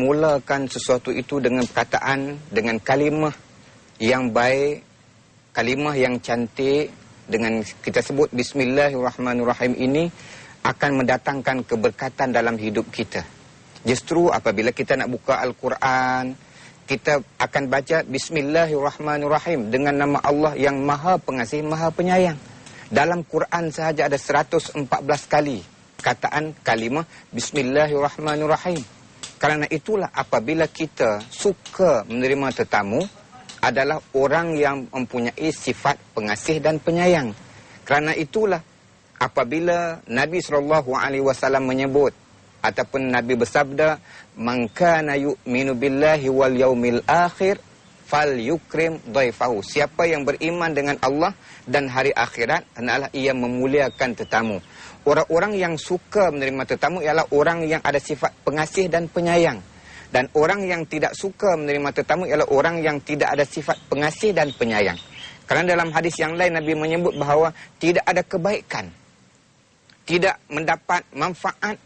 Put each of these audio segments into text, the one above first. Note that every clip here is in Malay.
memulakan sesuatu itu dengan perkataan, dengan kalimah yang baik, kalimah yang cantik, dengan kita sebut Bismillahirrahmanirrahim ini akan mendatangkan keberkatan dalam hidup kita. Justru apabila kita nak buka Al-Quran, kita akan baca Bismillahirrahmanirrahim dengan nama Allah yang Maha Pengasih, Maha Penyayang. Dalam Quran sahaja ada 114 kali kataan kalimah Bismillahirrahmanirrahim. Kerana itulah apabila kita suka menerima tetamu, adalah orang yang mempunyai sifat pengasih dan penyayang. Kerana itulah apabila Nabi SAW menyebut ataupun Nabi bersabda, "Man kana yu'minu billahi wal yaumil akhir falyukrim dhaifahu." Siapa yang beriman dengan Allah dan hari akhirat, hendaklah ia memuliakan tetamu. Orang-orang yang suka menerima tetamu ialah orang yang ada sifat pengasih dan penyayang. Dan orang yang tidak suka menerima tetamu ialah orang yang tidak ada sifat pengasih dan penyayang. Kerana dalam hadis yang lain Nabi menyebut bahawa tidak ada kebaikan, tidak mendapat manfaat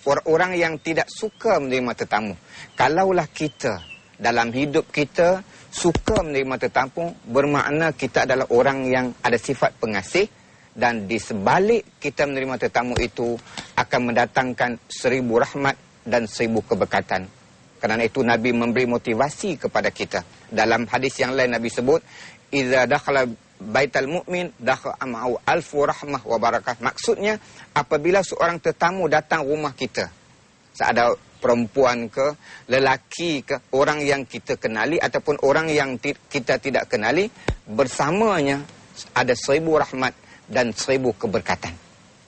orang-orang yang tidak suka menerima tetamu. Kalaulah kita dalam hidup kita suka menerima tetamu, bermakna kita adalah orang yang ada sifat pengasih, dan di sebalik kita menerima tetamu itu akan mendatangkan 1000 rahmat dan 1000 keberkatan. Kerana itu Nabi memberi motivasi kepada kita. Dalam hadis yang lain Nabi sebut, "Idza dakhala baital mu'min dakhala ma'u alfu rahmah wa barakah." Maksudnya apabila seorang tetamu datang rumah kita, ada perempuan ke, lelaki ke, orang yang kita kenali ataupun orang yang kita tidak kenali, bersamanya ada 1000 rahmat dan 1000 keberkatan.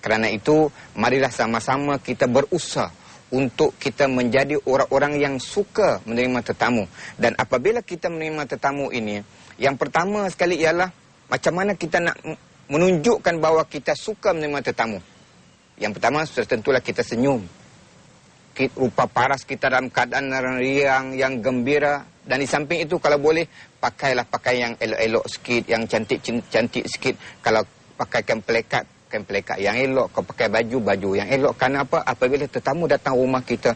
Kerana itu marilah sama-sama kita berusaha untuk kita menjadi orang-orang yang suka menerima tetamu. Dan apabila kita menerima tetamu ini, yang pertama sekali ialah macam mana kita nak menunjukkan bahawa kita suka menerima tetamu. Yang pertama sudah tentulah kita senyum. Rupa paras kita dalam keadaan riang, yang gembira. Dan di samping itu kalau boleh, pakailah pakaian yang elok-elok sikit, yang cantik-cantik sikit. Kalau pakaikan pelekat yang elok, kau pakai baju yang elok. Kerana apa? Apabila tetamu datang rumah kita,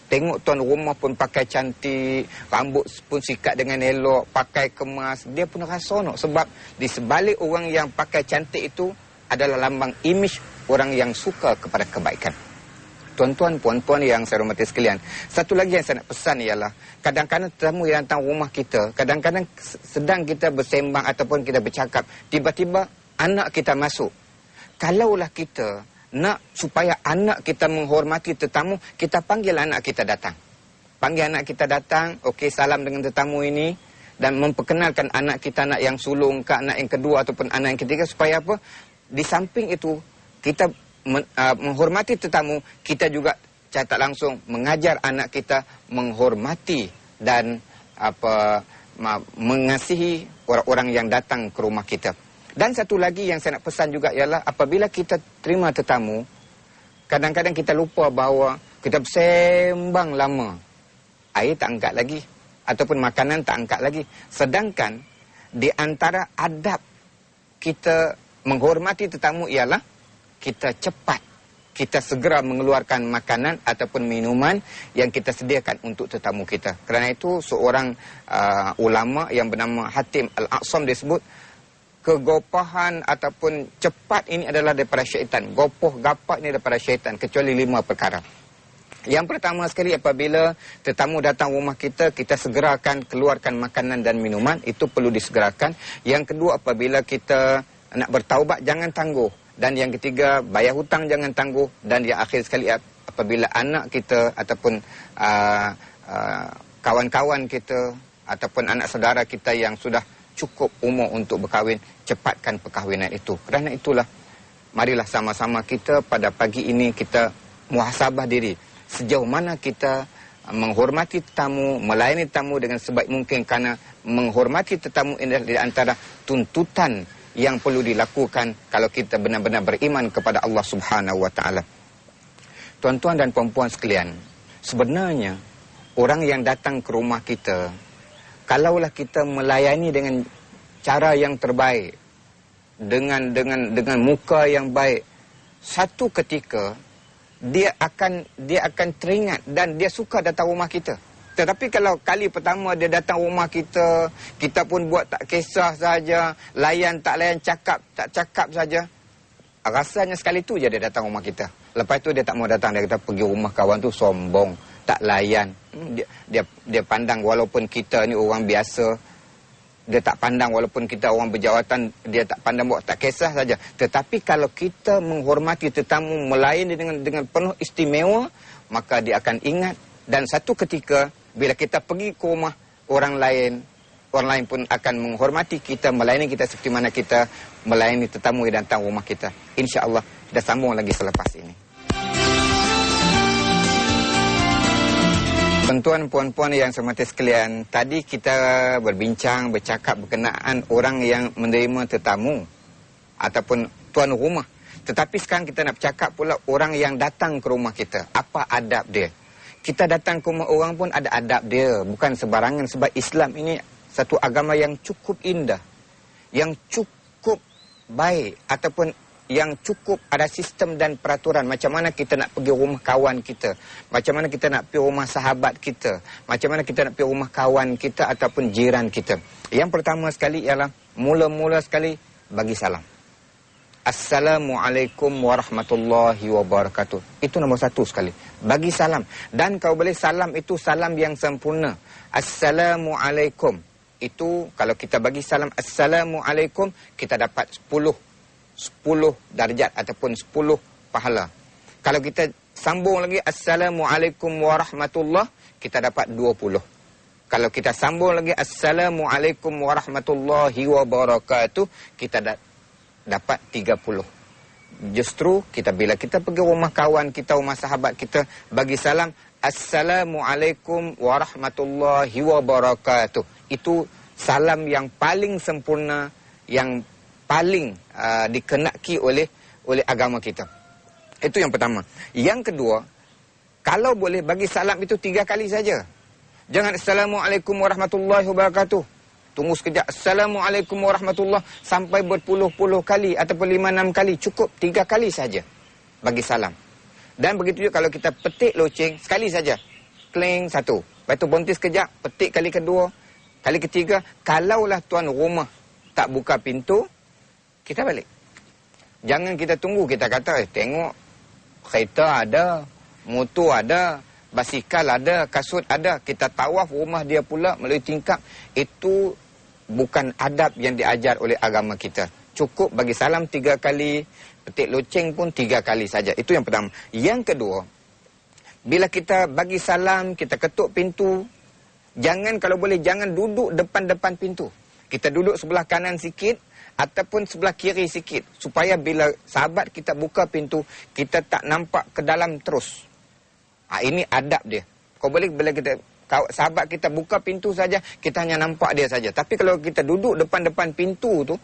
tengok tuan rumah pun pakai cantik, rambut pun sikat dengan elok, pakai kemas, dia pun rasa seronok. Sebab di sebalik orang yang pakai cantik itu adalah lambang imej orang yang suka kepada kebaikan. Tuan-tuan, puan-puan yang saya hormati sekalian, satu lagi yang saya nak pesan ialah, kadang-kadang tetamu yang datang rumah kita, kadang-kadang sedang kita bersembang ataupun kita bercakap, tiba-tiba anak kita masuk. Kalaulah kita nak supaya anak kita menghormati tetamu, kita panggil anak kita datang. Panggil anak kita datang, okey, salam dengan tetamu ini, dan memperkenalkan anak kita, anak yang sulung ke anak yang kedua ataupun anak yang ketiga, supaya apa? Di samping itu, kita menghormati tetamu, kita juga catat langsung mengajar anak kita menghormati dan mengasihi orang-orang yang datang ke rumah kita. Dan satu lagi yang saya nak pesan juga ialah apabila kita terima tetamu, kadang-kadang kita lupa bahawa kita bersembang lama, air tak angkat lagi ataupun makanan tak angkat lagi. Sedangkan di antara adab kita menghormati tetamu ialah kita cepat, kita segera mengeluarkan makanan ataupun minuman yang kita sediakan untuk tetamu kita. Kerana itu seorang ulama yang bernama Hatim Al-Aqsam disebut, kegopahan ataupun cepat ini adalah daripada syaitan. Gopoh gapak ini daripada syaitan, kecuali 5 perkara. Yang pertama sekali, apabila tetamu datang rumah kita, kita segerakan keluarkan makanan dan minuman, itu perlu disegerakan. Yang kedua, apabila kita nak bertaubat, jangan tangguh. Dan yang ketiga, bayar hutang jangan tangguh. Dan yang akhir sekali, apabila anak kita ataupun kawan-kawan kita ataupun anak saudara kita yang sudah cukup umur untuk berkahwin, cepatkan perkahwinan itu. Kerana itulah, marilah sama-sama kita pada pagi ini kita muhasabah diri. Sejauh mana kita menghormati tetamu, melayani tetamu dengan sebaik mungkin, kerana menghormati tetamu ini di antara tuntutan yang perlu dilakukan kalau kita benar-benar beriman kepada Allah Subhanahu wa taala. Tuan-tuan dan puan-puan sekalian, sebenarnya orang yang datang ke rumah kita, kalaulah kita melayani dengan cara yang terbaik, dengan muka yang baik, satu ketika dia akan teringat dan dia suka datang rumah kita. Tetapi kalau kali pertama dia datang rumah kita, kita pun buat tak kisah saja, layan tak layan, cakap tak cakap saja, rasanya sekali tu je dia datang rumah kita. Lepas tu dia tak mau datang, dia kata pergi rumah kawan tu sombong, tak layan. Dia pandang walaupun kita ni orang biasa, dia tak pandang walaupun kita orang berjawatan, dia tak pandang, buat tak kisah saja. Tetapi kalau kita menghormati tetamu, melayani dengan penuh istimewa, maka dia akan ingat. Dan satu ketika bila kita pergi ke rumah orang lain pun akan menghormati kita, melayani kita seperti mana kita melayani tetamu yang datang rumah kita. InsyaAllah kita sambung lagi selepas ini. Tuan-tuan, puan-puan yang saya hormati sekalian, tadi kita bercakap berkenaan orang yang menerima tetamu ataupun tuan rumah. Tetapi sekarang kita nak bercakap pula orang yang datang ke rumah kita. Apa adab dia? Kita datang ke rumah orang pun ada adab dia, bukan sebarangan, sebab Islam ini satu agama yang cukup indah, yang cukup baik, ataupun yang cukup ada sistem dan peraturan. Macam mana kita nak pergi rumah kawan kita, macam mana kita nak pergi rumah sahabat kita, macam mana kita nak pergi rumah kawan kita ataupun jiran kita. Yang pertama sekali ialah mula-mula sekali bagi salam. Assalamualaikum warahmatullahi wabarakatuh. Itu nombor satu sekali. Bagi salam. Dan kalau boleh salam itu salam yang sempurna. Assalamualaikum. Itu kalau kita bagi salam Assalamualaikum, kita dapat 10 darjat ataupun 10 pahala. Kalau kita sambung lagi Assalamualaikum warahmatullahi, kita dapat 20. Kalau kita sambung lagi Assalamualaikum warahmatullahi wabarakatuh, kita dapat 30. Justru bila kita pergi rumah kawan kita, rumah sahabat kita, bagi salam Assalamualaikum warahmatullahi wabarakatuh. Itu salam yang paling sempurna, yang paling dikenaki oleh agama kita. Itu yang pertama. Yang kedua, kalau boleh bagi salam itu 3 kali saja. Jangan Assalamualaikum warahmatullahi wabarakatuh. Tunggu sekejap. Assalamualaikum warahmatullahi sampai berpuluh-puluh kali ataupun 5-6 kali. Cukup 3 kali saja bagi salam. Dan begitu juga kalau kita petik loceng, sekali saja. Kling, 1. Lepas tu berhenti sekejap, petik kali kedua, kali ketiga. Kalaulah tuan rumah tak buka pintu, kita balik. Jangan kita tunggu, kita kata, tengok, kereta ada, motor ada, basikal ada, kasut ada. Kita tawaf rumah dia pula melalui tingkap. Itu bukan adab yang diajar oleh agama kita. Cukup bagi salam 3 kali, petik loceng pun 3 kali saja. Itu yang pertama. Yang kedua, bila kita bagi salam, kita ketuk pintu, kalau boleh jangan duduk depan-depan pintu. Kita duduk sebelah kanan sikit ataupun sebelah kiri sikit, supaya bila sahabat kita buka pintu, kita tak nampak ke dalam terus. Ini adab dia. Kau boleh bila sahabat kita buka pintu saja, kita hanya nampak dia saja. Tapi kalau kita duduk depan-depan pintu tu,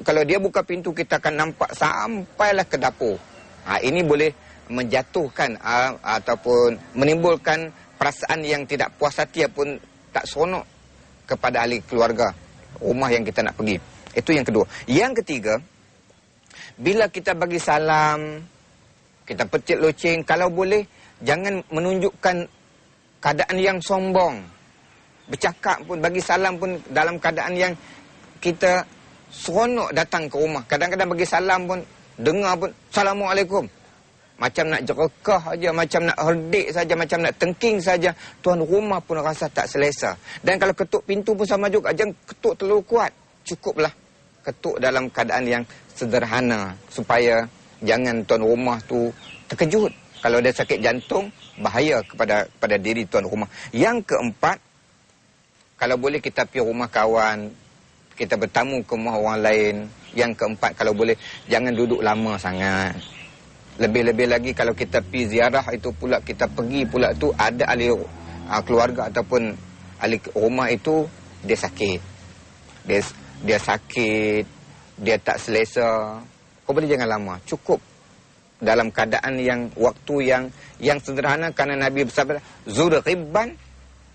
kalau dia buka pintu, kita akan nampak sampailah ke dapur. Ini boleh menjatuhkan ataupun menimbulkan perasaan yang tidak puas hati ataupun tak seronok kepada ahli keluarga rumah yang kita nak pergi. Itu yang kedua. Yang ketiga, bila kita bagi salam, kita petik loceng, kalau boleh jangan menunjukkan keadaan yang sombong. Bercakap pun, bagi salam pun dalam keadaan yang kita seronok datang ke rumah. Kadang-kadang bagi salam pun, dengar pun, Assalamualaikum. Macam nak jerekah saja, macam nak herdik saja, macam nak tengking saja. Tuan rumah pun rasa tak selesa. Dan kalau ketuk pintu pun sama juga. Jangan ketuk terlalu kuat. Cukuplah ketuk dalam keadaan yang sederhana. Supaya jangan tuan rumah tu terkejut. Kalau dia sakit jantung, bahaya kepada diri tuan rumah. Yang keempat, kalau boleh kita pergi rumah kawan, kita bertamu ke rumah orang lain. Yang keempat, kalau boleh jangan duduk lama sangat. Lebih-lebih lagi kalau kita pergi ziarah itu pula, kita pergi pula tu ada ahli keluarga ataupun ahli rumah itu dia sakit. Dia sakit, dia tak selesa. Kau boleh jangan lama. Cukup dalam keadaan yang waktu yang sederhana, kerana Nabi bersabda zur ghibban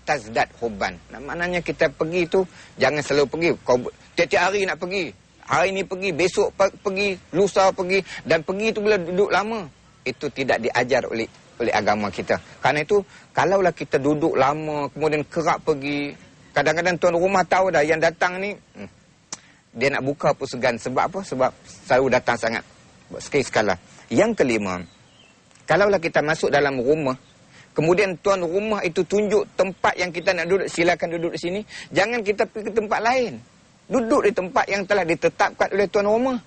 tazdad hubban. Maknanya kita pergi tu jangan selalu pergi. Kau tiap-tiap hari nak pergi. Hari ni pergi, besok pergi, lusa pergi, dan pergi tu bila duduk lama. itu tidak diajar oleh agama kita. Karena itu, kalaulah kita duduk lama, kemudian kerap pergi, kadang-kadang tuan rumah tahu dah yang datang ni, dia nak buka pun segan. Sebab apa? Sebab selalu datang sangat sekali-sekala. Yang kelima, kalaulah kita masuk dalam rumah, kemudian tuan rumah itu tunjuk tempat yang kita nak duduk, silakan duduk di sini. Jangan kita pergi ke tempat lain. Duduk di tempat yang telah ditetapkan oleh tuan rumah.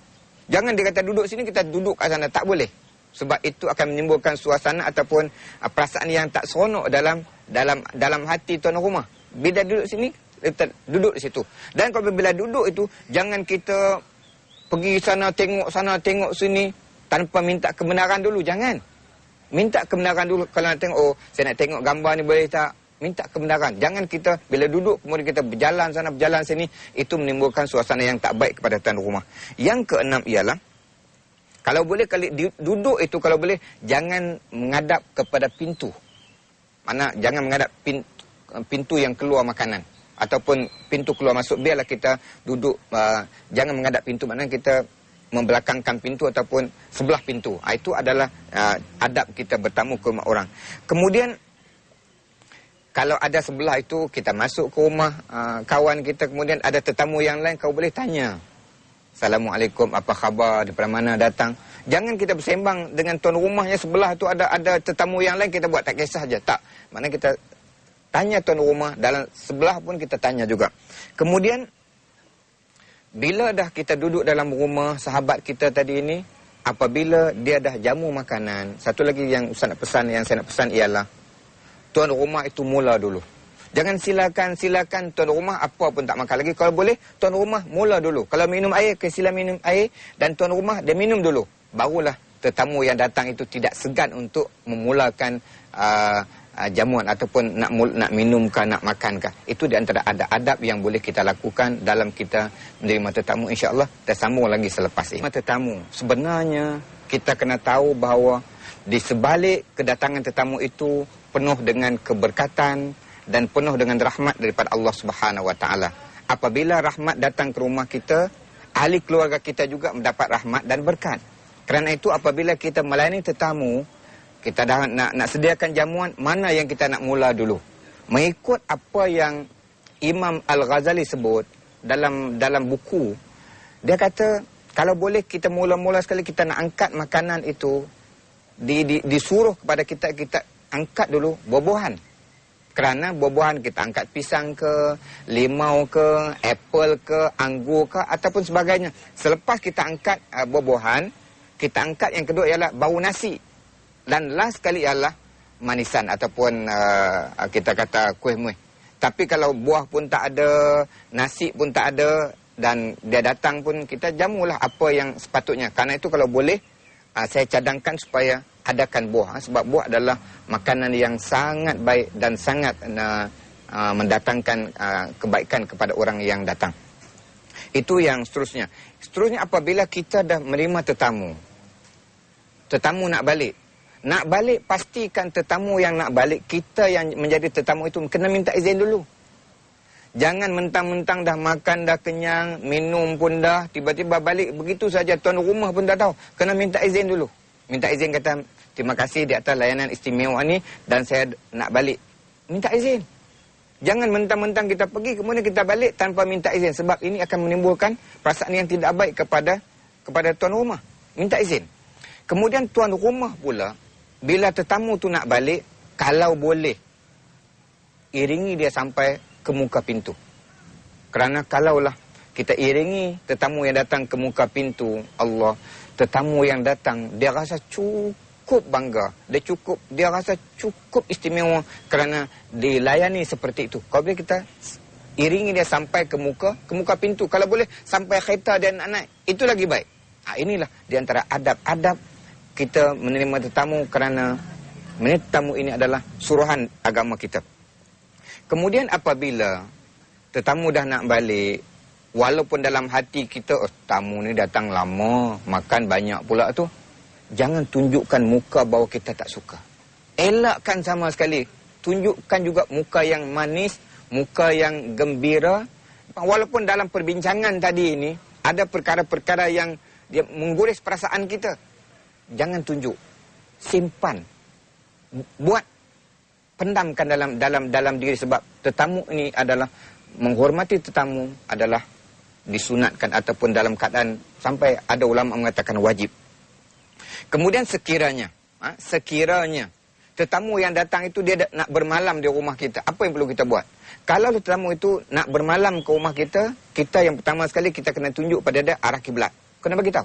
Jangan dia kata duduk sini, kita duduk kat sana. Tak boleh. Sebab itu akan menimbulkan suasana ataupun perasaan yang tak seronok dalam hati tuan rumah. Bila duduk sini, kita duduk di situ. Dan kalau bila duduk itu, jangan kita pergi sana, tengok sini, tanpa minta kebenaran dulu. Jangan. Minta kebenaran dulu. Kalau nak tengok, oh, saya nak tengok gambar ni, boleh tak? Minta kebenaran. Jangan kita, bila duduk, kemudian kita berjalan sana, berjalan sini, itu menimbulkan suasana yang tak baik kepada tuan rumah. Yang keenam ialah, kalau boleh, duduk itu kalau boleh, jangan menghadap kepada pintu. Mana, jangan menghadap pintu yang keluar makanan. Ataupun pintu keluar masuk. Biarlah kita duduk, jangan menghadap pintu. Mana kita membelakangkan pintu ataupun sebelah pintu. Itu adalah adab kita bertamu ke rumah orang. Kemudian, kalau ada sebelah itu, kita masuk ke rumah kawan kita, kemudian ada tetamu yang lain, kau boleh tanya. Assalamualaikum, apa khabar, daripada mana datang. Jangan kita bersembang dengan tuan rumahnya sebelah tu ada tetamu yang lain, kita buat tak kisah je. Tak. Maknanya kita tanya tuan rumah, dalam sebelah pun kita tanya juga. Kemudian, bila dah kita duduk dalam rumah sahabat kita tadi ini, apabila dia dah jamu makanan, satu lagi yang saya nak pesan ialah, tuan rumah itu mula dulu. Jangan silakan tuan rumah apa pun tak makan lagi. Kalau boleh, tuan rumah mula dulu. Kalau minum air, sila minum air. Dan tuan rumah, dia minum dulu. Barulah tetamu yang datang itu tidak segan untuk memulakan jamuan ataupun nak minumkah, nak makankah. Itu di antara adab yang boleh kita lakukan dalam kita menerima tetamu. InsyaAllah, kita sambung lagi selepas ini. Tetamu, sebenarnya kita kena tahu bahawa di sebalik kedatangan tetamu itu penuh dengan keberkatan dan penuh dengan rahmat daripada Allah Subhanahu Wa Taala. Apabila rahmat datang ke rumah kita, ahli keluarga kita juga mendapat rahmat dan berkat. Kerana itu apabila kita melayani tetamu, kita dah nak sediakan jamuan, mana yang kita nak mula dulu? Mengikut apa yang Imam Al-Ghazali sebut dalam buku, dia kata kalau boleh kita mula-mula sekali kita nak angkat makanan itu, disuruh kepada kita angkat dulu buah-buahan. Kerana buah-buahan kita angkat pisang ke, limau ke, apple ke, anggur ke, ataupun sebagainya. Selepas kita angkat buah-buahan, kita angkat yang kedua ialah bau nasi. Dan last sekali ialah manisan ataupun kita kata kuih-muih. Tapi kalau buah pun tak ada, nasi pun tak ada, dan dia datang pun, kita jamulah apa yang sepatutnya. Karena itu kalau boleh, saya cadangkan supaya adakan buah. Sebab buah adalah makanan yang sangat baik dan sangat mendatangkan kebaikan kepada orang yang datang. Itu yang seterusnya. Seterusnya apabila kita dah menerima tetamu nak balik. Nak balik, pastikan tetamu yang nak balik, kita yang menjadi tetamu itu kena minta izin dulu. Jangan mentang-mentang dah makan, dah kenyang, minum pun dah, tiba-tiba balik begitu saja, tuan rumah pun dah tahu. Kena minta izin dulu. Minta izin, kata, terima kasih di atas layanan istimewa ni dan saya nak balik. Minta izin. Jangan mentang-mentang kita pergi, kemudian kita balik tanpa minta izin. Sebab ini akan menimbulkan perasaan yang tidak baik kepada tuan rumah. Minta izin. Kemudian tuan rumah pula, bila tetamu tu nak balik, kalau boleh, iringi dia sampai ke muka pintu. Kerana kalaulah kita iringi tetamu yang datang ke muka pintu, Allah, tetamu yang datang, dia rasa cukup bangga. Dia rasa cukup istimewa kerana dilayani seperti itu. Kalau boleh kita iringi dia sampai ke muka pintu. Kalau boleh sampai kereta dia nak naik, itu lagi baik. Inilah di antara adab-adab kita menerima tetamu, kerana menerima tetamu ini adalah suruhan agama kita. Kemudian apabila tetamu dah nak balik, walaupun dalam hati kita, tamu ni datang lama, makan banyak pula tu, jangan tunjukkan muka bahawa kita tak suka. Elakkan sama sekali. Tunjukkan juga muka yang manis, muka yang gembira. Walaupun dalam perbincangan tadi ini, ada perkara-perkara yang dia mengguris perasaan kita. Jangan tunjuk. simpan, buat, pendamkan dalam diri, sebab tetamu ini adalah menghormati tetamu adalah disunatkan ataupun dalam keadaan sampai ada ulama mengatakan wajib. Kemudian sekiranya tetamu yang datang itu dia nak bermalam di rumah kita, apa yang perlu kita buat? Kalau tetamu itu nak bermalam ke rumah kita, kita yang pertama sekali kita kena tunjuk pada dia arah kiblat. Kena bagi tahu,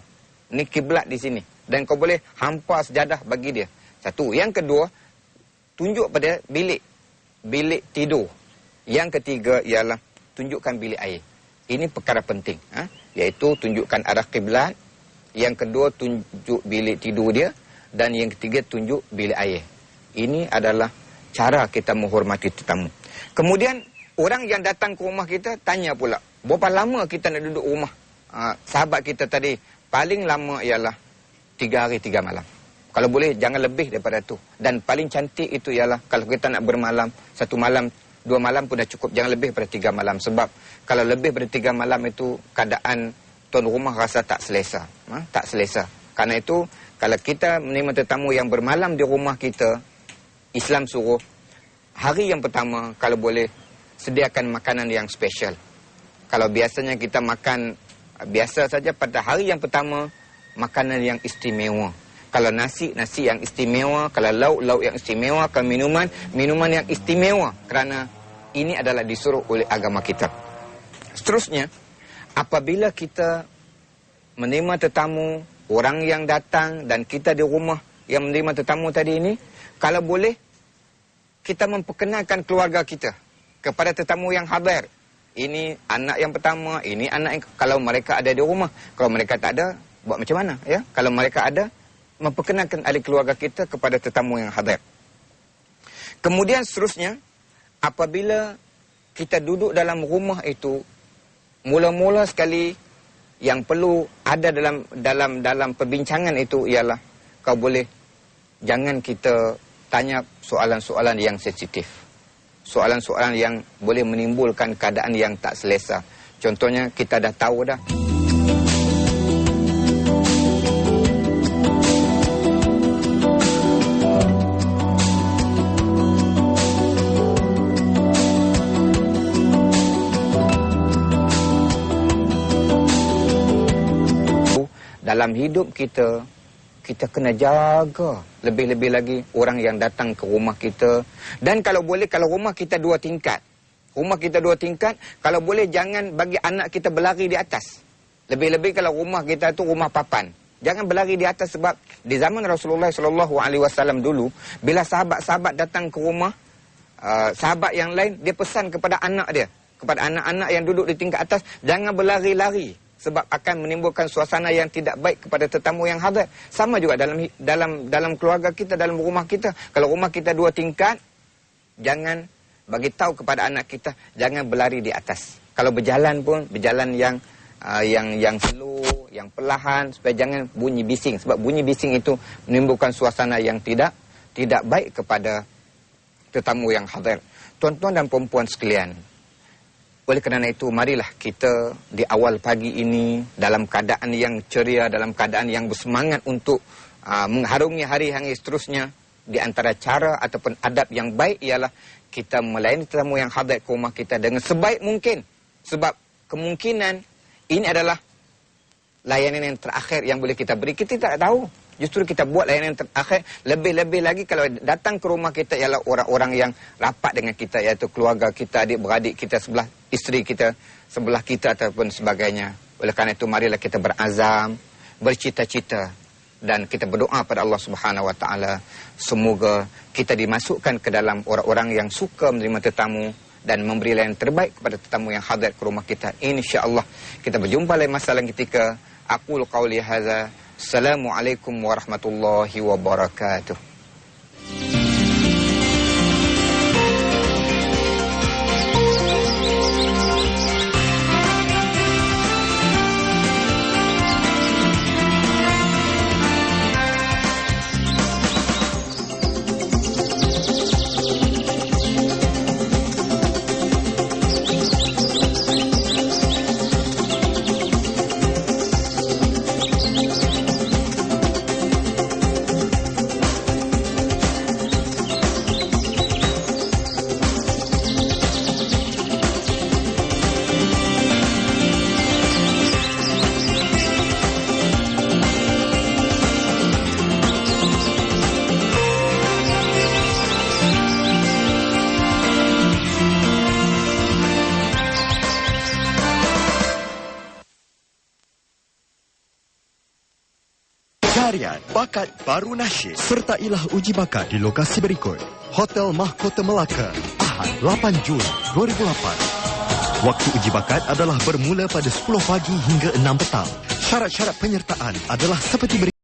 ni kiblat di sini, dan kau boleh hampa sejadah bagi dia. Satu. Yang kedua, tunjuk pada bilik tidur. Yang ketiga ialah tunjukkan bilik air. Ini perkara penting, iaitu tunjukkan arah kiblat. Yang kedua, tunjuk bilik tidur dia. Dan yang ketiga, tunjuk bilik air. Ini adalah cara kita menghormati tetamu. Kemudian, orang yang datang ke rumah kita tanya pula, berapa lama kita nak duduk rumah sahabat kita tadi? Paling lama ialah 3 hari 3 malam. Kalau boleh, jangan lebih daripada tu. Dan paling cantik itu ialah kalau kita nak bermalam, 1 malam, 2 malam pun dah cukup. Jangan lebih daripada 3 malam. Sebab kalau lebih daripada 3 malam itu, keadaan tuan rumah rasa tak selesa. Tak selesa. Karena itu, kalau kita menerima tetamu yang bermalam di rumah kita, Islam suruh, hari yang pertama, kalau boleh, sediakan makanan yang special. Kalau biasanya kita makan biasa saja, pada hari yang pertama, makanan yang istimewa. Kalau nasi yang istimewa, kalau lauk yang istimewa, kalau minuman yang istimewa. Kerana ini adalah disuruh oleh agama kita. Seterusnya, apabila kita menerima tetamu, orang yang datang dan kita di rumah yang menerima tetamu tadi ini, kalau boleh, kita memperkenalkan keluarga kita kepada tetamu yang hadir. Ini anak yang pertama, ini anak yang, kalau mereka ada di rumah. Kalau mereka tak ada, buat macam mana? Ya? Kalau mereka ada, memperkenalkan ahli keluarga kita kepada tetamu yang hadir. Kemudian seterusnya, apabila kita duduk dalam rumah itu, mula-mula sekali yang perlu ada dalam perbincangan itu ialah, kau boleh, jangan kita tanya soalan-soalan yang sensitif. Soalan-soalan yang boleh menimbulkan keadaan yang tak selesa. Contohnya, kita dah tahu dah. Dalam hidup kita, kita kena jaga lebih-lebih lagi orang yang datang ke rumah kita. Dan kalau boleh, kalau rumah kita 2 tingkat. Rumah kita 2 tingkat, kalau boleh jangan bagi anak kita berlari di atas. Lebih-lebih kalau rumah kita tu rumah papan. Jangan berlari di atas, sebab di zaman Rasulullah SAW dulu, bila sahabat-sahabat datang ke rumah, sahabat yang lain, dia pesan kepada anak dia, kepada anak-anak yang duduk di tingkat atas, jangan berlari-lari. Sebab akan menimbulkan suasana yang tidak baik kepada tetamu yang hadir. Sama juga dalam keluarga kita, dalam rumah kita. Kalau rumah kita 2 tingkat, jangan bagi tahu kepada anak kita, jangan berlari di atas. Kalau berjalan pun, berjalan yang slow, yang perlahan, supaya jangan bunyi bising. Sebab bunyi bising itu menimbulkan suasana yang tidak baik kepada tetamu yang hadir. Tuan-tuan dan perempuan sekalian, oleh kerana itu, marilah kita di awal pagi ini dalam keadaan yang ceria, dalam keadaan yang bersemangat untuk mengharungi hari-hari seterusnya. Di antara cara ataupun adab yang baik ialah kita melayani tetamu yang hadir ke rumah kita dengan sebaik mungkin. Sebab kemungkinan ini adalah layanan yang terakhir yang boleh kita beri. Kita tak tahu. Justru kita buat layanan yang terakhir. Lebih-lebih lagi kalau datang ke rumah kita ialah orang-orang yang rapat dengan kita, iaitu keluarga kita, adik-beradik kita sebelah, isteri kita sebelah kita ataupun sebagainya. Oleh kerana itu, marilah kita berazam, bercita-cita, dan kita berdoa pada Allah Subhanahu Wa Taala, semoga kita dimasukkan ke dalam orang-orang yang suka menerima tetamu dan memberi layanan terbaik kepada tetamu yang hadir ke rumah kita. InsyaAllah kita berjumpa lain masa lain ketika. Aqul qawli hadza. Assalamualaikum warahmatullahi wabarakatuh. tarian, bakat baru nasyid. Sertailah uji bakat di lokasi berikut. Hotel Mahkota Melaka, Ahad 8 Jun 2008. Waktu uji bakat adalah bermula pada 10 pagi hingga 6 petang. Syarat-syarat penyertaan adalah seperti berikut.